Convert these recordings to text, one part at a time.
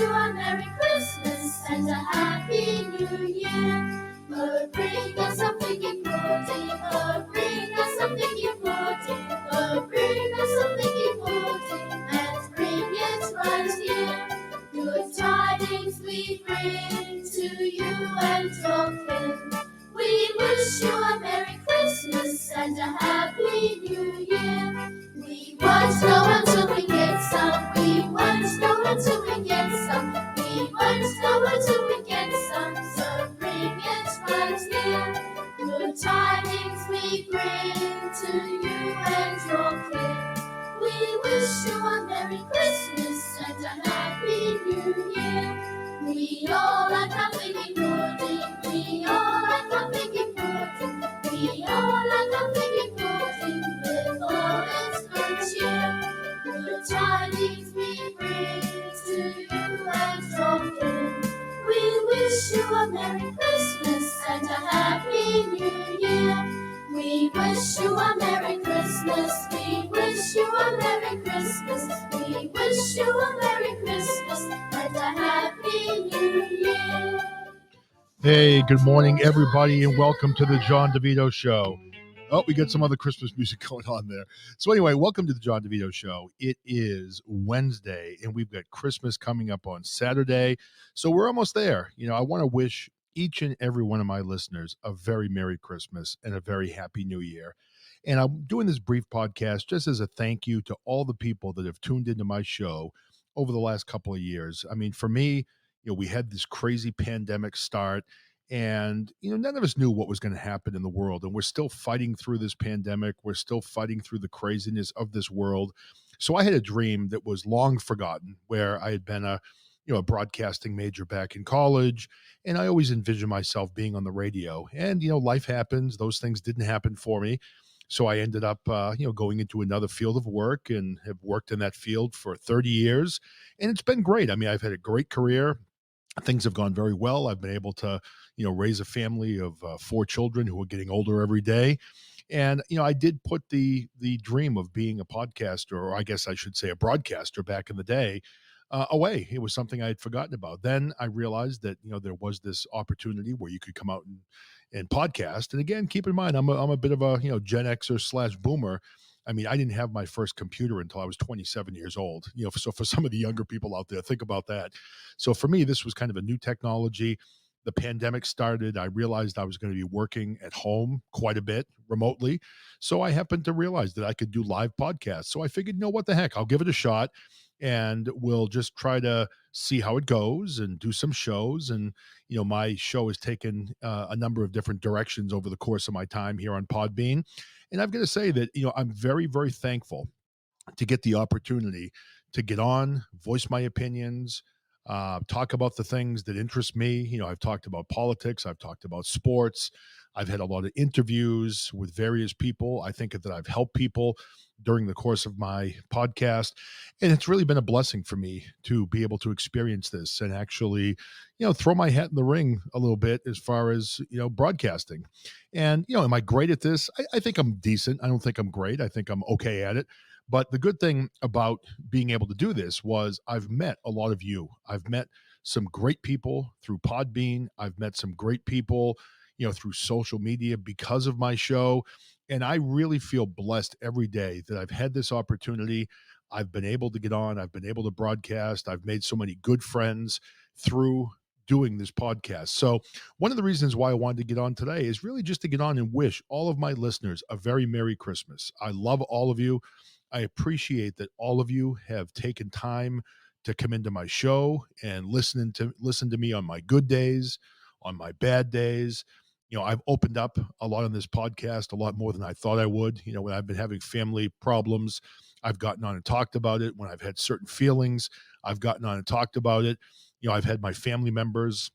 you a Merry Christmas and a Happy New Year. Oh, bring us some figgy pudding. Oh, bring us some figgy pudding. Oh, bring us some figgy pudding. Let's bring it right here. Good tidings we bring to you and your kin. We wish you a Merry Christmas and a Happy New Year. We won't know until we get some. We won't know until we get some. We won't know until we get some. So bring it right here. Good tidings we bring to you and your kin. We wish you a Merry Christmas and a Happy New Year. We all like a figgy pudding. We all like a figgy pudding. We all like a figgy pudding with all its good cheer. Good tidings we bring to you and your kin. We wish you a Merry Christmas and a Happy New Year. We wish you a Merry Christmas. We wish you a Merry Christmas. We wish you a Merry Christmas and a Happy New Year. Hey, good morning, everybody, and welcome to the Jon DiVito Show. Oh, we got some other Christmas music going on there. So anyway, welcome to the Jon DiVito Show. It is Wednesday, and we've got Christmas coming up on Saturday. So we're almost there. You know, I want to wish each and every one of my listeners a very Merry Christmas and a very Happy New Year. And I'm doing this brief podcast just as a thank you to all the people that have tuned into my show over the last couple of years. I mean, for me, you know, we had this crazy pandemic start, and you know, none of us knew what was going to happen in the world, and we're still fighting through this pandemic. We're still fighting through the craziness of this world. So I had a dream that was long forgotten, where I had been a broadcasting major back in college, and I always envisioned myself being on the radio. And you know, life happens; those things didn't happen for me. So I ended up, going into another field of work, and have worked in that field for 30 years, and it's been great. I mean, I've had a great career. Things have gone very well. I've been able to, raise a family of 4 children who are getting older every day. And, I did put the dream of being a podcaster, or I guess I should say a broadcaster back in the day, away. It was something I had forgotten about. Then I realized that, there was this opportunity where you could come out and podcast. And again, keep in mind, I'm a bit of a, Gen Xer / boomer. I mean, I didn't have my first computer until I was 27 years old. So for some of the younger people out there, think about that. So for me, this was kind of a new technology. The pandemic started. I realized I was going to be working at home quite a bit remotely. So I happened to realize that I could do live podcasts. So I figured, what the heck? I'll give it a shot, and we'll just try to see how it goes and do some shows. And, my show has taken a number of different directions over the course of my time here on Podbean. And I've got to say that, I'm very, very thankful to get the opportunity to get on, voice my opinions, talk about the things that interest me. I've talked about politics. I've talked about sports. I've had a lot of interviews with various people. I think that I've helped people during the course of my podcast. And it's really been a blessing for me to be able to experience this and actually, throw my hat in the ring a little bit as far as, broadcasting. And, am I great at this? I think I'm decent. I don't think I'm great. I think I'm okay at it. But the good thing about being able to do this was I've met a lot of you. I've met some great people through Podbean. I've met some great people, through social media because of my show. And I really feel blessed every day that I've had this opportunity. I've been able to get on. I've been able to broadcast. I've made so many good friends through doing this podcast. So one of the reasons why I wanted to get on today is really just to get on and wish all of my listeners a very Merry Christmas. I love all of you. I appreciate that all of you have taken time to come into my show and listen to me on my good days, on my bad days. I've opened up a lot on this podcast, a lot more than I thought I would. When I've been having family problems, I've gotten on and talked about it. When I've had certain feelings, I've gotten on and talked about it. I've had my family members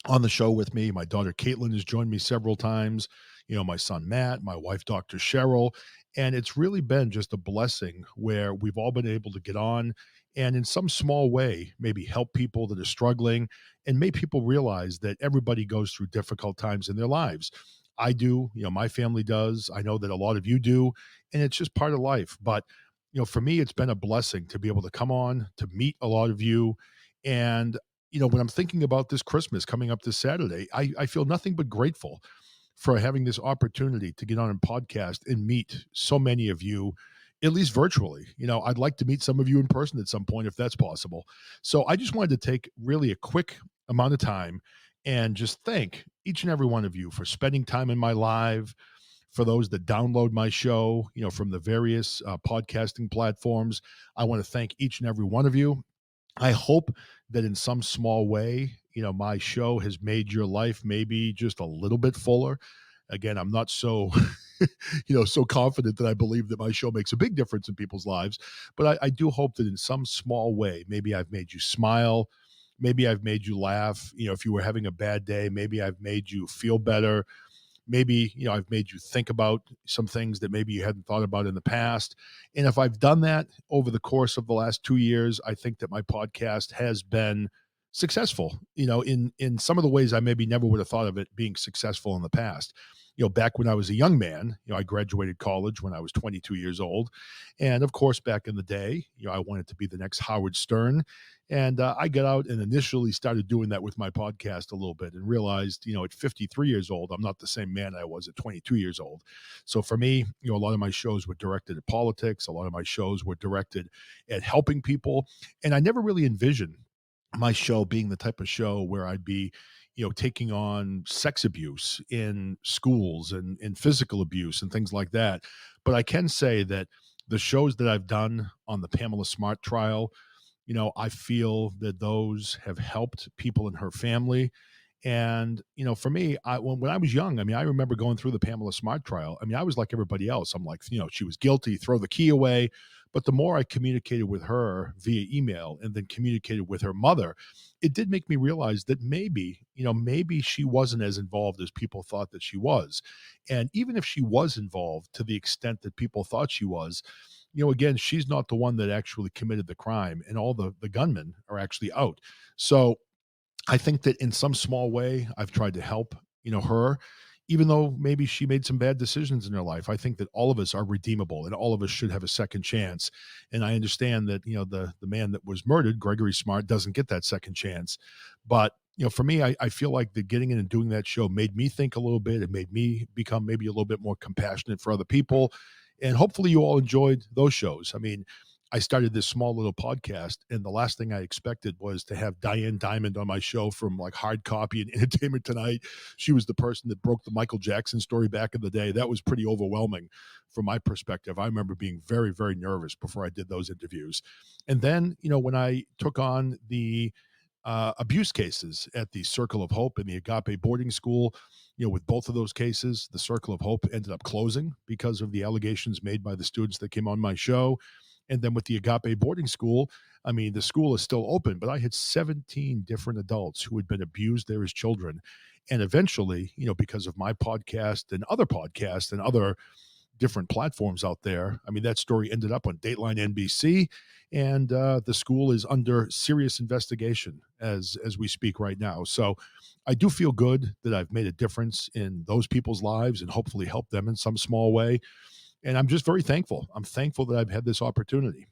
on the show with me. My daughter Caitlin has joined me several times. My son Matt, my wife Dr. Cheryl, and it's really been just a blessing where we've all been able to get on and in some small way maybe help people that are struggling and make people realize that everybody goes through difficult times in their lives. I do, my family does. I know that a lot of you do, and it's just part of life. But for me, it's been a blessing to be able to come on, to meet a lot of you, And, when I'm thinking about this Christmas coming up this Saturday, I feel nothing but grateful for having this opportunity to get on a podcast and meet so many of you, at least virtually. I'd like to meet some of you in person at some point if that's possible. So I just wanted to take really a quick amount of time and just thank each and every one of you for spending time in my live, for those that download my show, from the various podcasting platforms. I want to thank each and every one of you. I hope that in some small way, my show has made your life maybe just a little bit fuller. Again, I'm not so, so confident that I believe that my show makes a big difference in people's lives, but I do hope that in some small way, maybe I've made you smile. Maybe I've made you laugh. If you were having a bad day, maybe I've made you feel better. Maybe, I've made you think about some things that maybe you hadn't thought about in the past. And if I've done that over the course of the last 2 years, I think that my podcast has been successful, in some of the ways I maybe never would have thought of it being successful in the past. Back when I was a young man, I graduated college when I was 22 years old. And of course, back in the day, I wanted to be the next Howard Stern. And I got out and initially started doing that with my podcast a little bit and realized, at 53 years old, I'm not the same man I was at 22 years old. So for me, a lot of my shows were directed at politics. A lot of my shows were directed at helping people. And I never really envisioned my show being the type of show where I'd be, taking on sex abuse in schools and physical abuse and things like that. But I can say that the shows that I've done on the Pamela Smart trial, I feel that those have helped people in her family. And, for me, when I was young, I remember going through the Pamela Smart trial. I was like everybody else. I'm like, she was guilty, throw the key away. But the more I communicated with her via email and then communicated with her mother, it did make me realize that maybe she wasn't as involved as people thought that she was. And even if she was involved to the extent that people thought she was, again, she's not the one that actually committed the crime, and all the gunmen are actually out. So I think that in some small way, I've tried to help, her, even though maybe she made some bad decisions in her life. I think that all of us are redeemable and all of us should have a second chance. And I understand that, the man that was murdered, Gregory Smart, doesn't get that second chance. But, for me, I feel like that getting in and doing that show made me think a little bit. It made me become maybe a little bit more compassionate for other people. And hopefully you all enjoyed those shows. I started this small little podcast, and the last thing I expected was to have Diane Diamond on my show from like Hard Copy and Entertainment Tonight. She was the person that broke the Michael Jackson story back in the day. That was pretty overwhelming from my perspective. I remember being very, very nervous before I did those interviews. And then, when I took on the abuse cases at the Circle of Hope and the Agape boarding school, with both of those cases, the Circle of Hope ended up closing because of the allegations made by the students that came on my show. And then with the Agape boarding school, the school is still open, but I had 17 different adults who had been abused there as children. And eventually, because of my podcast and other different platforms out there, that story ended up on Dateline NBC, and the school is under serious investigation as we speak right now. So I do feel good that I've made a difference in those people's lives and hopefully help them in some small way. And I'm just very thankful. I'm thankful that I've had this opportunity.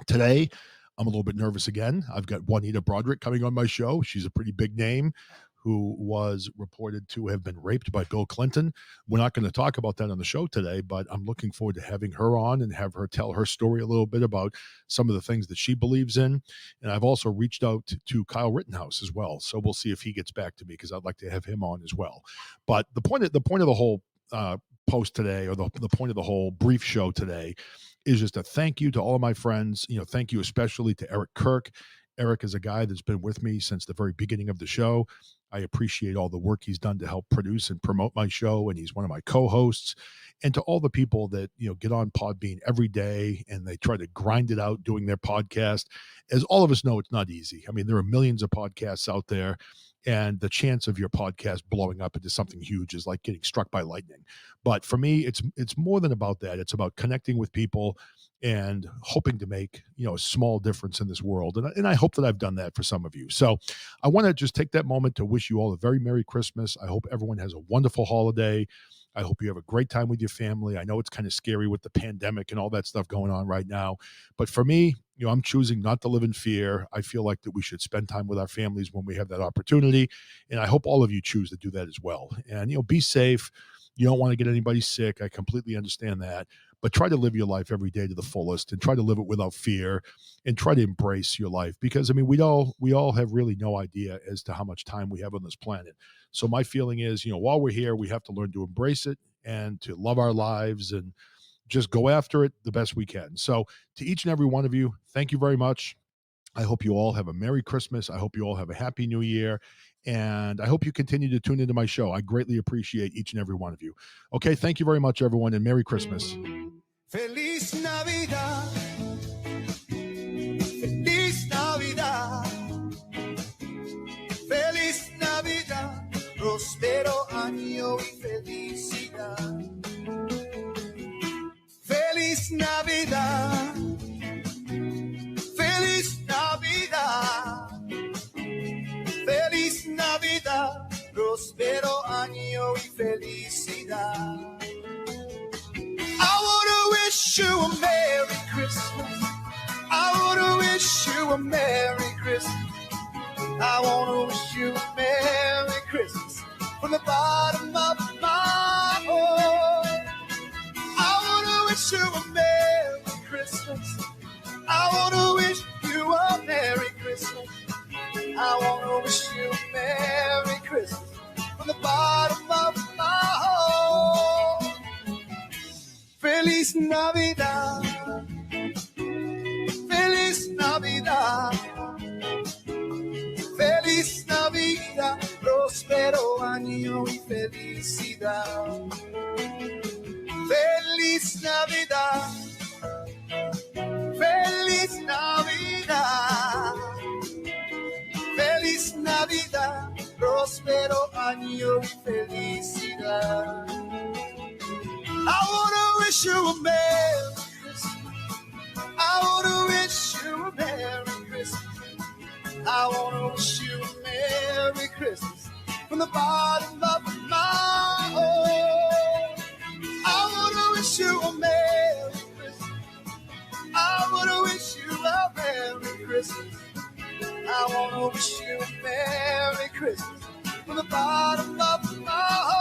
Today, I'm a little bit nervous again. I've got Juanita Broderick coming on my show. She's a pretty big name who was reported to have been raped by Bill Clinton. We're not going to talk about that on the show today, but I'm looking forward to having her on and have her tell her story a little bit about some of the things that she believes in. And I've also reached out to Kyle Rittenhouse as well. So we'll see if he gets back to me, because I'd like to have him on as well. But the point of the whole post today, or the point of the whole brief show today, is just a thank you to all of my friends. Thank you especially to Eric Kirk. Eric is a guy that's been with me since the very beginning of the show. I appreciate all the work he's done to help produce and promote my show, and he's one of my co-hosts. And to all the people that, get on Podbean every day and they try to grind it out doing their podcast. As all of us know, it's not easy. There are millions of podcasts out there, and the chance of your podcast blowing up into something huge is like getting struck by lightning. But for me, it's more than about that. It's about connecting with people and hoping to make, a small difference in this world. And I hope that I've done that for some of you. So I want to just take that moment to wish you all a very Merry Christmas. I hope everyone has a wonderful holiday. I hope you have a great time with your family. I know it's kind of scary with the pandemic and all that stuff going on right now. But for me, I'm choosing not to live in fear. I feel like that we should spend time with our families when we have that opportunity. And I hope all of you choose to do that as well. And, be safe. You don't want to get anybody sick. I completely understand that. But try to live your life every day to the fullest and try to live it without fear and try to embrace your life. Because, we all have really no idea as to how much time we have on this planet. So my feeling is, while we're here, we have to learn to embrace it and to love our lives and just go after it the best we can. So to each and every one of you, thank you very much. I hope you all have a Merry Christmas. I hope you all have a Happy New Year. And I hope you continue to tune into my show. I greatly appreciate each and every one of you. Okay, thank you very much, everyone, and Merry Christmas. Feliz Navidad. Feliz Navidad. Feliz Navidad. Prospero año y felicidad. Feliz Navidad. Feliz Navidad. Feliz Navidad. Prospero año y felicidad. I wanna wish you a Merry Christmas. I wanna wish you a Merry Christmas. I wanna wish you a Merry Christmas from the bottom of my heart. I wanna wish you a Merry Christmas. I wanna wish you a Merry Christmas. I wanna wish you a Merry Christmas from the bottom of my heart. Feliz Navidad. Feliz Navidad. Feliz Navidad. Próspero año y felicidad. Feliz Navidad. Feliz Navidad. Feliz Navidad. Próspero año y felicidad. I wanna wish you a Merry Christmas. I wanna wish you a Merry Christmas. I wanna wish you a Merry Christmas from the bottom of my heart. I wanna wish you a Merry Christmas. I wanna wish you a Merry Christmas. I wanna wish you a Merry Christmas from the bottom of my heart.